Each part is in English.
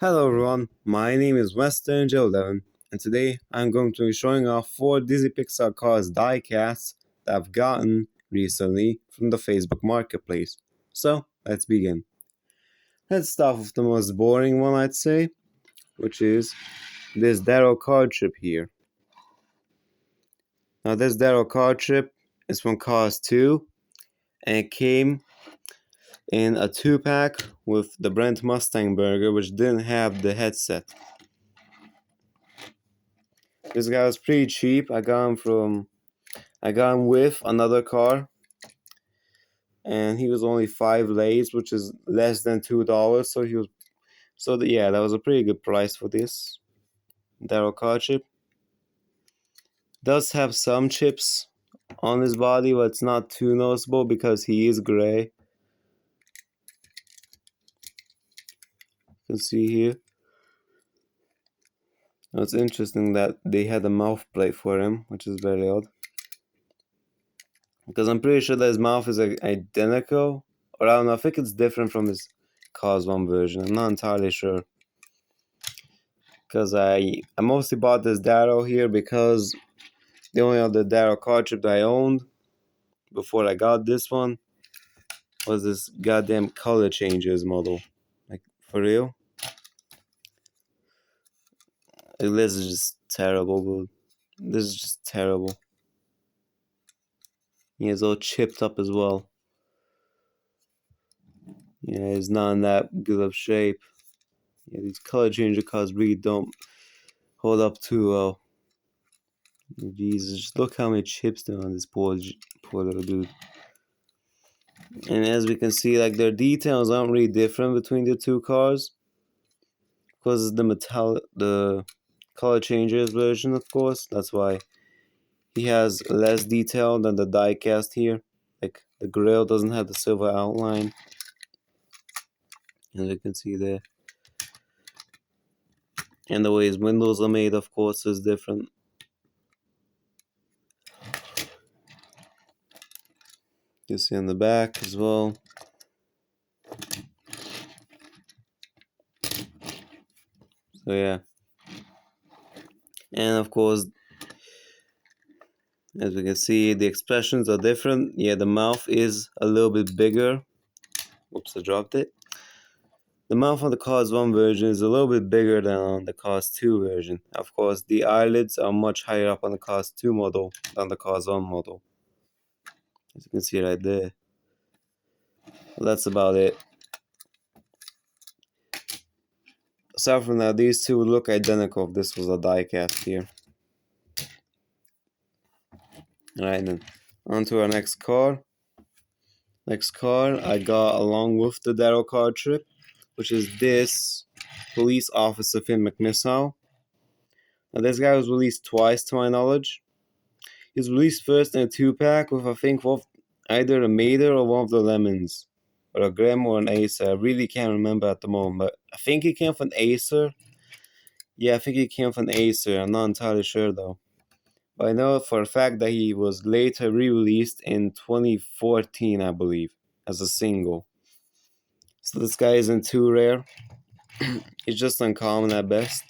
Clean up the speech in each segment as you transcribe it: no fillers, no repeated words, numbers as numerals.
Hello everyone, my name is Western Joe 11, and today I'm going to be showing off 4 Disney Pixar cars diecasts that I've gotten recently from the Facebook Marketplace. So, let's begin. Let's start with the most boring one, I'd say, which is this Darryl card trip here. Now, this Darryl card trip is from Cars 2, and it came in a 2-pack with the Brent Mustang burger, which didn't have the headset. This guy was pretty cheap. I got him with another car, and he was only 5 lays, which is less than $2. Yeah, that was a pretty good price for this Darryl car chip. Does have some chips on his body, but it's not too noticeable because he is gray. You can see here. Now, it's interesting that they had a mouth plate for him, which is very odd. Because I'm pretty sure that his mouth is identical, or I don't know, I think it's different from his Cars 1 version. I'm not entirely sure. Because I mostly bought this Darryl here because the only other Darryl car chip that I owned before I got this one was this goddamn color changes model. Like, for real? Like, this is just terrible, dude. This is just terrible. Yeah, it's all chipped up as well. Yeah, it's not in that good of shape. Yeah, these color changer cars really don't hold up too well. Jesus, just look how many chips there are on this poor little dude. And as we can see, like, their details aren't really different between the two cars. Because the color changes version, of course. That's why he has less detail than the diecast here. Like, the grille doesn't have the silver outline, as you can see there. And the way his windows are made, of course, is different. You see on the back as well. So yeah. And of course, as we can see, the expressions are different. Yeah, the mouth is a little bit bigger. Oops, I dropped it. The mouth on the Cars 1 version is a little bit bigger than on the Cars 2 version. Of course, the eyelids are much higher up on the Cars 2 model than the Cars 1 model. As you can see right there. Well, that's about it. Aside from that, these two would look identical if this was a diecast here. Alright then, on to our next car. Next car I got along with the Darryl car trip, which is this police officer Finn McMissile. Now, this guy was released twice to my knowledge. He was released first in a 2-pack with, I think, either a Mater or one of the Lemons. Or a Grem or an Acer. I really can't remember at the moment, but I think he came from an Acer. Yeah, I think he came from an Acer. I'm not entirely sure though. But I know for a fact that he was later re-released in 2014, I believe, as a single. So this guy isn't too rare. He's just uncommon at best.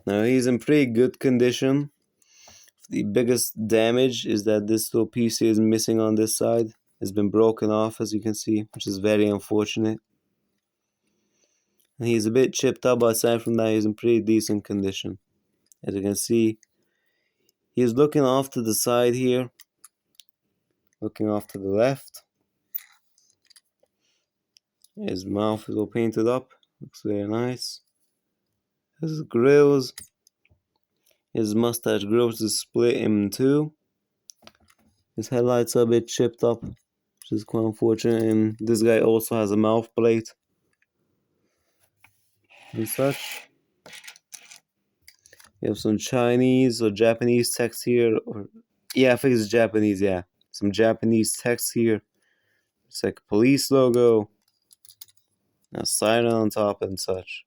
Now, he's in pretty good condition. The biggest damage is that this little piece here is missing on this side. It's been broken off, as you can see, which is very unfortunate. And he's a bit chipped up, but aside from that, he's in pretty decent condition. As you can see, he's looking off to the side here. Looking off to the left. His mouth is all painted up. Looks very nice. His grills. His mustache grills is split in two. His headlights are a bit chipped up, which is quite unfortunate. And this guy also has a mouth plate and such. You have some Chinese or Japanese text here. Yeah, I think it's Japanese, yeah. Some Japanese text here. It's like a police logo. A siren on top and such.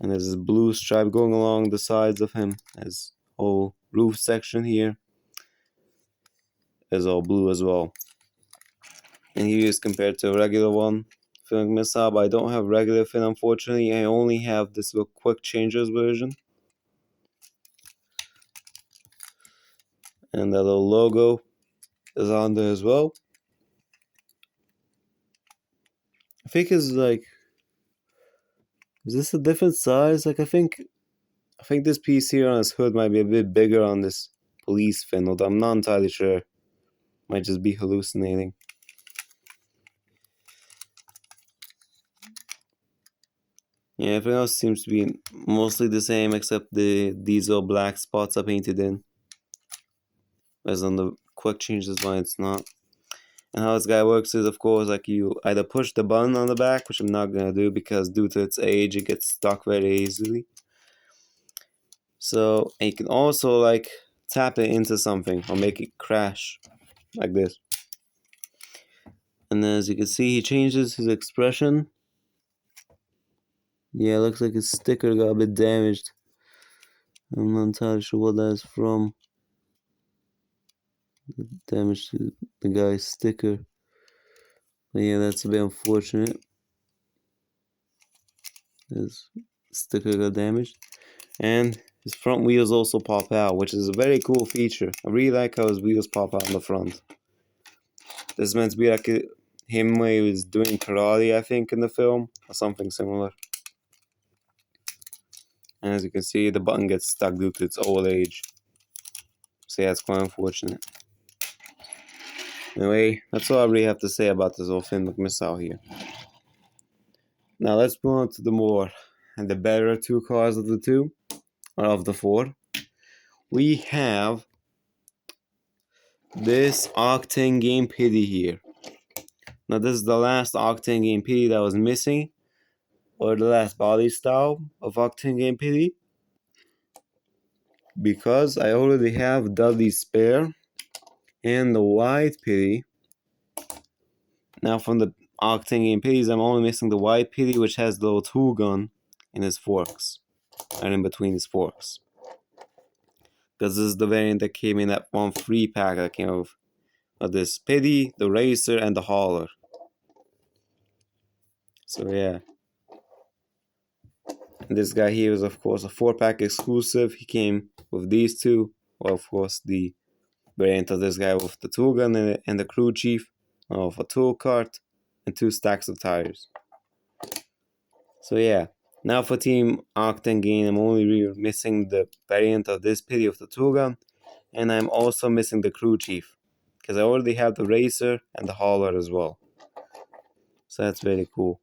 And there's this blue stripe going along the sides of him. His whole roof section here is all blue as well. And here is compared to a regular one. Film missile, but I don't have regular fin, unfortunately. I only have this little quick changes version. And that little logo is on there as well. I think it's like, is this a different size? Like I think this piece here on his hood might be a bit bigger on this police fin, although I'm not entirely sure. Might just be hallucinating. Yeah, everything else seems to be mostly the same except these little black spots are painted in. As on the quick changes one it's not. And how this guy works is, of course, like you either push the button on the back, which I'm not gonna do because due to its age it gets stuck very easily. So, and you can also like tap it into something or make it crash like this. And then as you can see, he changes his expression. Yeah, it looks like his sticker got a bit damaged. I'm not entirely sure what that's from. Damage to the guy's sticker. But yeah, that's a bit unfortunate. His sticker got damaged. And his front wheels also pop out, which is a very cool feature. I really like how his wheels pop out in the front. This is meant to be like him when he was doing karate, I think, in the film, or something similar. And as you can see, the button gets stuck due to its old age. So yeah, it's quite unfortunate. Anyway, that's all I really have to say about this whole Finn missile here. Now let's move on to the more and the better two cars of the two, or of the four. We have this Octane Game Pity here. Now this is the last Octane Game Pity that was missing, or the last body style of Octane Game Pity, because I already have Dudley's Spare and the White Pity. Now from the Octane Game Pities, I'm only missing the White Pity, which has the little tool gun in his forks, and in between his forks. Because this is the variant that came in that one free pack that came of this Pity, the Racer, and the Hauler. So yeah. And this guy here is of course a 4-pack exclusive. He came with these two. Well, of course, the variant of this guy with the tool gun and the crew chief of a tool cart and 2 stacks of tires. So yeah, now for Team Octane Game, I'm only really missing the variant of this Pity of the tool gun, and I'm also missing the crew chief because I already have the Racer and the Hauler as well. So that's very cool.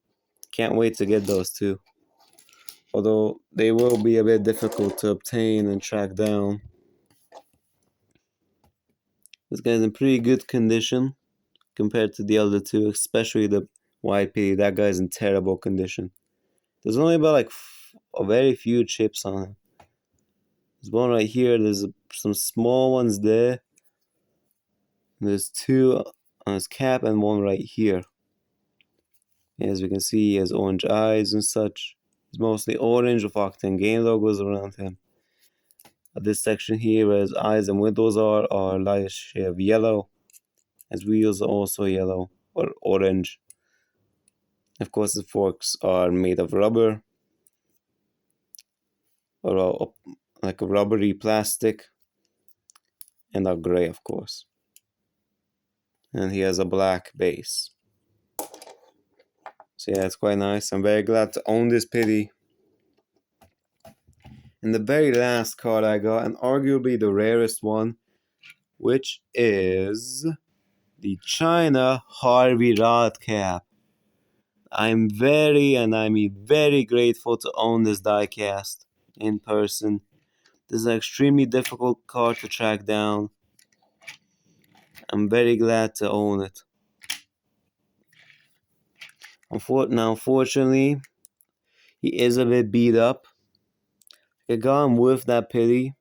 Can't wait to get those two. Although they will be a bit difficult to obtain and track down. This guy's in pretty good condition compared to the other two, especially the White Pity. That guy's in terrible condition. There's only about like a very few chips on him. There's one right here. There's some small ones there. There's 2 on his cap and 1 right here. As we can see, he has orange eyes and such. He's mostly orange with Octane Game logos around him. This section here, where his eyes and windows are light shade of yellow. His wheels are also yellow or orange. Of course, the forks are made of rubber or like a rubbery plastic, and are gray, of course. And he has a black base. So yeah, it's quite nice. I'm very glad to own this Pity. And the very last card I got, and arguably the rarest one, which is the China Harvey Rod Cap. I'm very grateful to own this diecast in person. This is an extremely difficult card to track down. I'm very glad to own it. Now, unfortunately, he is a bit beat up. I got him with that Pity.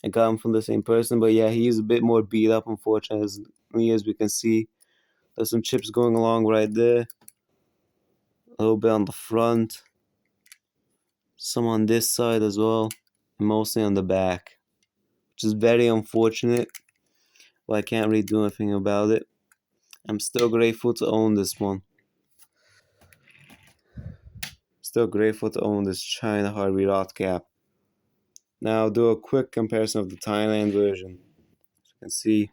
I got him from the same person, but yeah, he's a bit more beat up, unfortunately, as we can see. There's some chips going along right there. A little bit on the front. Some on this side as well. And mostly on the back. Which is very unfortunate. But I can't really do anything about it. I'm still grateful to own this one. Still grateful to own this China Harvey Roth cap. Now I'll do a quick comparison of the Thailand version. As you can see,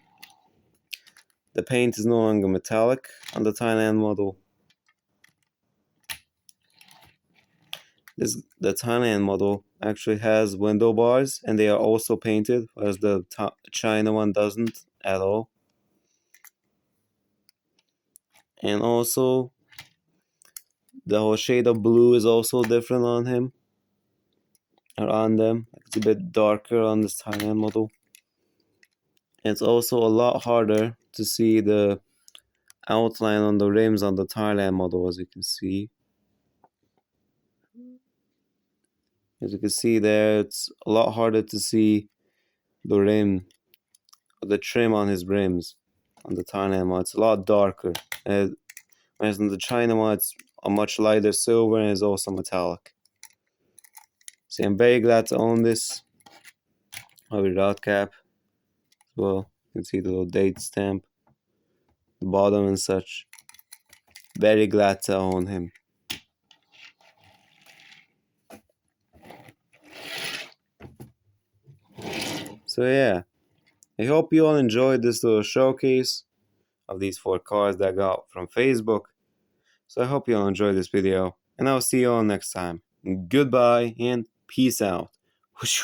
the paint is no longer metallic on the Thailand model. The Thailand model actually has window bars and they are also painted, whereas the China one doesn't at all. And also, the whole shade of blue is also different on him, or on them. It's a bit darker on this Thailand model. And it's also a lot harder to see the outline on the rims on the Thailand model, as you can see. As you can see there, it's a lot harder to see the rim, the trim on his rims on the Thailand one. It's a lot darker. Whereas on the China one, it's a much lighter silver and it's also metallic. See, I'm very glad to own this without cap as well. You can see the little date stamp, the bottom and such. Very glad to own him. So yeah, I hope you all enjoyed this little showcase of these 4 cars that I got from Facebook. So I hope you all enjoyed this video, and I'll see you all next time. Goodbye and peace out. Whoosh.